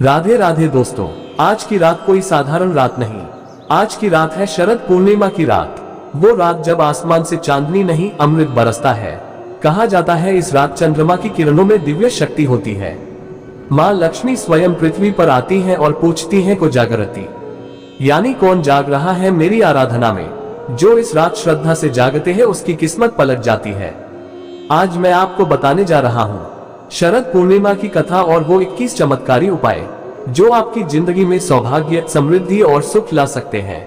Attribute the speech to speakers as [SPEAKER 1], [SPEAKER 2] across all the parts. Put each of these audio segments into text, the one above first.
[SPEAKER 1] राधे राधे दोस्तों, आज की रात कोई साधारण रात नहीं। आज की रात है शरद पूर्णिमा की रात। वो रात जब आसमान से चांदनी नहीं अमृत बरसता है। कहा जाता है इस रात चंद्रमा की किरणों में दिव्य शक्ति होती है। माँ लक्ष्मी स्वयं पृथ्वी पर आती हैं और पूछती हैं को जागरती, यानी कौन जाग रहा है मेरी आराधना में। जो इस रात श्रद्धा से जागते हैं उसकी किस्मत पलट जाती है। आज मैं आपको बताने जा रहा हूँ शरद पूर्णिमा की कथा और वो 21 चमत्कारी उपाय जो आपकी जिंदगी में सौभाग्य, समृद्धि और सुख ला सकते हैं।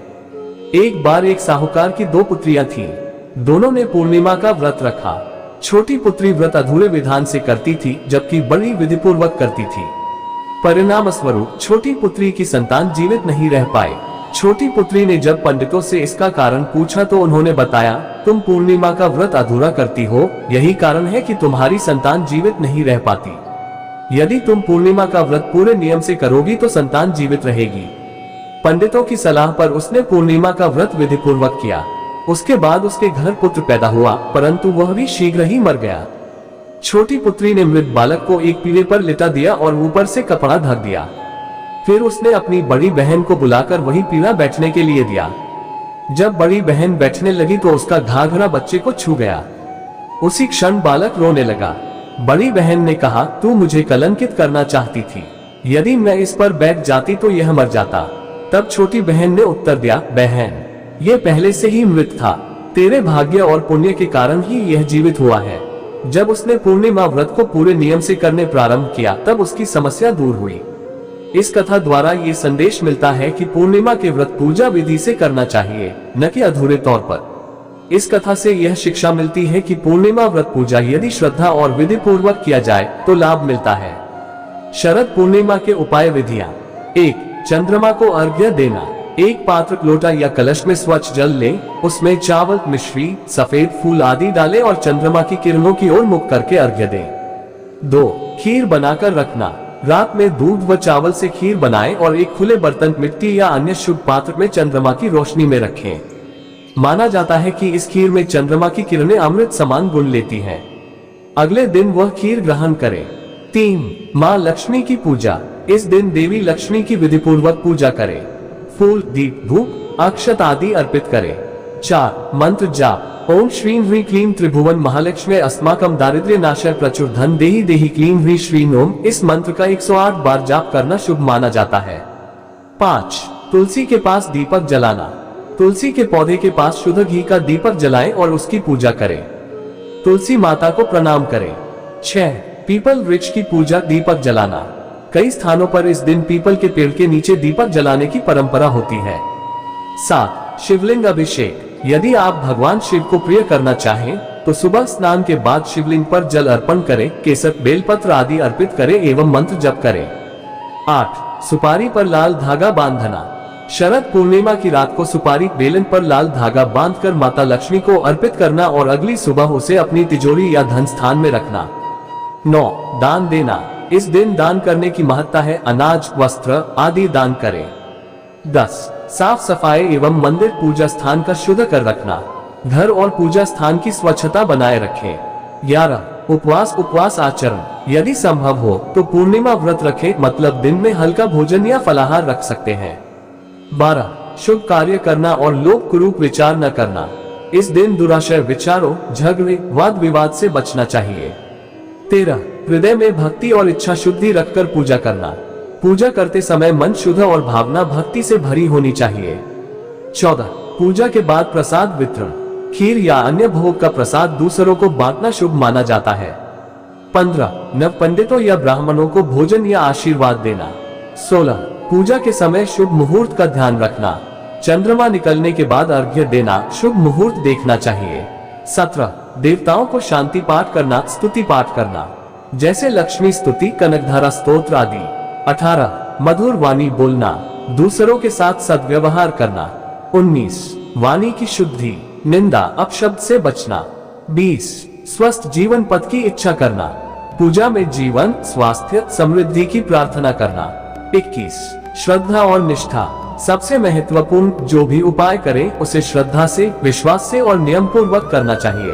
[SPEAKER 1] एक बार एक साहूकार की 2 पुत्रियां थीं। दोनों ने पूर्णिमा का व्रत रखा। छोटी पुत्री व्रत अधूरे विधान से करती थी, जबकि बड़ी विधिपूर्वक करती थी। परिणाम स्वरूप छोटी पुत्री की संतान जीवित नहीं रह पाए। छोटी पुत्री ने जब पंडितों से इसका कारण पूछा तो उन्होंने बताया, तुम पूर्णिमा का व्रत अधूरा करती हो, यही कारण है कि तुम्हारी संतान जीवित नहीं रह पाती। यदि तुम पूर्णिमा का व्रत पूरे नियम से करोगी तो संतान जीवित रहेगी। पंडितों की सलाह पर उसने पूर्णिमा का व्रत विधिपूर्वक किया। उसके बाद उसके घर पुत्र पैदा हुआ, परंतु वह भी शीघ्र ही मर गया। छोटी पुत्री ने मृत बालक को एक पीढ़े पर लिटा दिया और ऊपर से कपड़ा ढक दिया। फिर उसने अपनी बड़ी बहन को बुलाकर वही पीढ़ा बैठने के लिए दिया। जब बड़ी बहन बैठने लगी तो उसका घाघरा बच्चे को छू गया। उसी क्षण बालक रोने लगा। बड़ी बहन ने कहा, तू मुझे कलंकित करना चाहती थी, यदि मैं इस पर बैठ जाती तो यह मर जाता। तब छोटी बहन ने उत्तर दिया, बहन, यह पहले से ही मृत था, तेरे भाग्य और पुण्य के कारण ही यह जीवित हुआ है। जब उसने पूर्णिमा व्रत को पूरे नियम से करने प्रारंभ किया तब उसकी समस्या दूर हुई। इस कथा द्वारा ये संदेश मिलता है कि पूर्णिमा के व्रत पूजा विधि से करना चाहिए, न कि अधूरे तौर पर। इस कथा से यह शिक्षा मिलती है कि पूर्णिमा व्रत पूजा यदि श्रद्धा और विधि पूर्वक किया जाए तो लाभ मिलता है। शरद पूर्णिमा के उपाय विधियां। 1. चंद्रमा को अर्घ्य देना। एक पात्र, लोटा या कलश में स्वच्छ जल लें, उसमें चावल, मिश्री, सफेद फूल आदि डालें और चंद्रमा की किरणों की ओर मुख करके अर्घ्य दें। 2. खीर बनाकर रखना। रात में दूध व चावल से खीर बनाएं और एक खुले बर्तन, मिट्टी या अन्य शुभ पात्र में चंद्रमा की रोशनी में रखें। माना जाता है कि इस खीर में चंद्रमा की किरणें अमृत समान गुण लेती हैं। अगले दिन वह खीर ग्रहण करें। 3. माँ लक्ष्मी की पूजा। इस दिन देवी लक्ष्मी की विधिपूर्वक पूजा करें। फूल, दीप, धूप, अक्षत आदि अर्पित करें। 4. मंत्र जाप। ओम श्रीं ह्रीं क्लीं त्रिभुवन महालक्ष्मी अस्माकं दारिद्र्य नाशय प्रचुर धन देहि देहि क्लीं ह्रीं श्रीं ओम। इस मंत्र का 108 बार जाप करना शुभ माना जाता है। 5. तुलसी के पास दीपक जलाना। तुलसी के पौधे के पास शुद्ध घी का दीपक जलाएं और उसकी पूजा करें। तुलसी माता को प्रणाम करें। 6. पीपल वृक्ष की पूजा, दीपक जलाना। कई स्थानों पर इस दिन पीपल के पेड़ के नीचे दीपक जलाने की परंपरा होती है। 7. शिवलिंग अभिषेक। यदि आप भगवान शिव को प्रिय करना चाहें तो सुबह स्नान के बाद शिवलिंग पर जल अर्पण करें, केसर, बेलपत्र आदि अर्पित करें एवं मंत्र जप करें। 8. सुपारी पर लाल धागा बांधना। शरद पूर्णिमा की रात को सुपारी, बेलन पर लाल धागा बांधकर माता लक्ष्मी को अर्पित करना और अगली सुबह उसे अपनी तिजोरी या धन स्थान में रखना। 9. दान देना। इस दिन दान करने की महत्ता है, अनाज, वस्त्र आदि दान करें। 10. साफ सफाई एवं मंदिर, पूजा स्थान का शुद्ध कर रखना। घर और पूजा स्थान की स्वच्छता बनाए रखें। 11. उपवास आचरण। यदि संभव हो तो पूर्णिमा व्रत रखें, मतलब दिन में हल्का भोजन या फलाहार रख सकते हैं। 12. शुभ कार्य करना और लोभ कुरूप विचार न करना। इस दिन दुराशय विचारों, झगड़े, वाद विवाद से बचना चाहिए। 13. हृदय में भक्ति और इच्छा शुद्धि रखकर पूजा करना। पूजा करते समय मन शुद्ध और भावना भक्ति से भरी होनी चाहिए। 14. पूजा के बाद प्रसाद वितरण। खीर या अन्य भोग का प्रसाद दूसरों को बांटना शुभ माना जाता है। 15. नव पंडितों या ब्राह्मणों को भोजन या आशीर्वाद देना। 16. पूजा के समय शुभ मुहूर्त का ध्यान रखना। चंद्रमा निकलने के बाद अर्घ्य देना, शुभ मुहूर्त देखना चाहिए। 17. देवताओं को शांति पाठ करना, स्तुति पाठ करना, जैसे लक्ष्मी स्तुति, कनकधारा स्तोत्र आदि। 18. मधुर वाणी बोलना, दूसरों के साथ सद्व्यवहार करना। 19. वाणी की शुद्धि, निंदा, अपशब्द से बचना। 20. स्वस्थ जीवन पथ की इच्छा करना, पूजा में जीवन, स्वास्थ्य, समृद्धि की प्रार्थना करना। 21. श्रद्धा और निष्ठा। सबसे महत्वपूर्ण, जो भी उपाय करें उसे श्रद्धा से, विश्वास से और नियम पूर्वक करना चाहिए।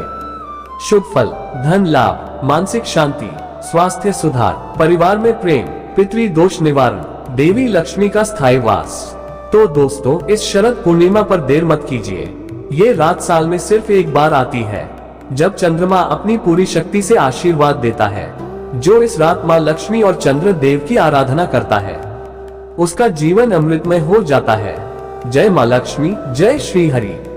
[SPEAKER 1] शुभ फल, धन लाभ, मानसिक शांति, स्वास्थ्य सुधार, परिवार में प्रेम, पितृदोष निवारण, देवी लक्ष्मी का स्थायी वास। तो दोस्तों, इस शरद पूर्णिमा पर देर मत कीजिए। ये रात साल में सिर्फ एक बार आती है, जब चंद्रमा अपनी पूरी शक्ति से आशीर्वाद देता है। जो इस रात माँ लक्ष्मी और चंद्र देव की आराधना करता है, उसका जीवन अमृतमय हो जाता है। जय माँ लक्ष्मी, जय श्री हरि।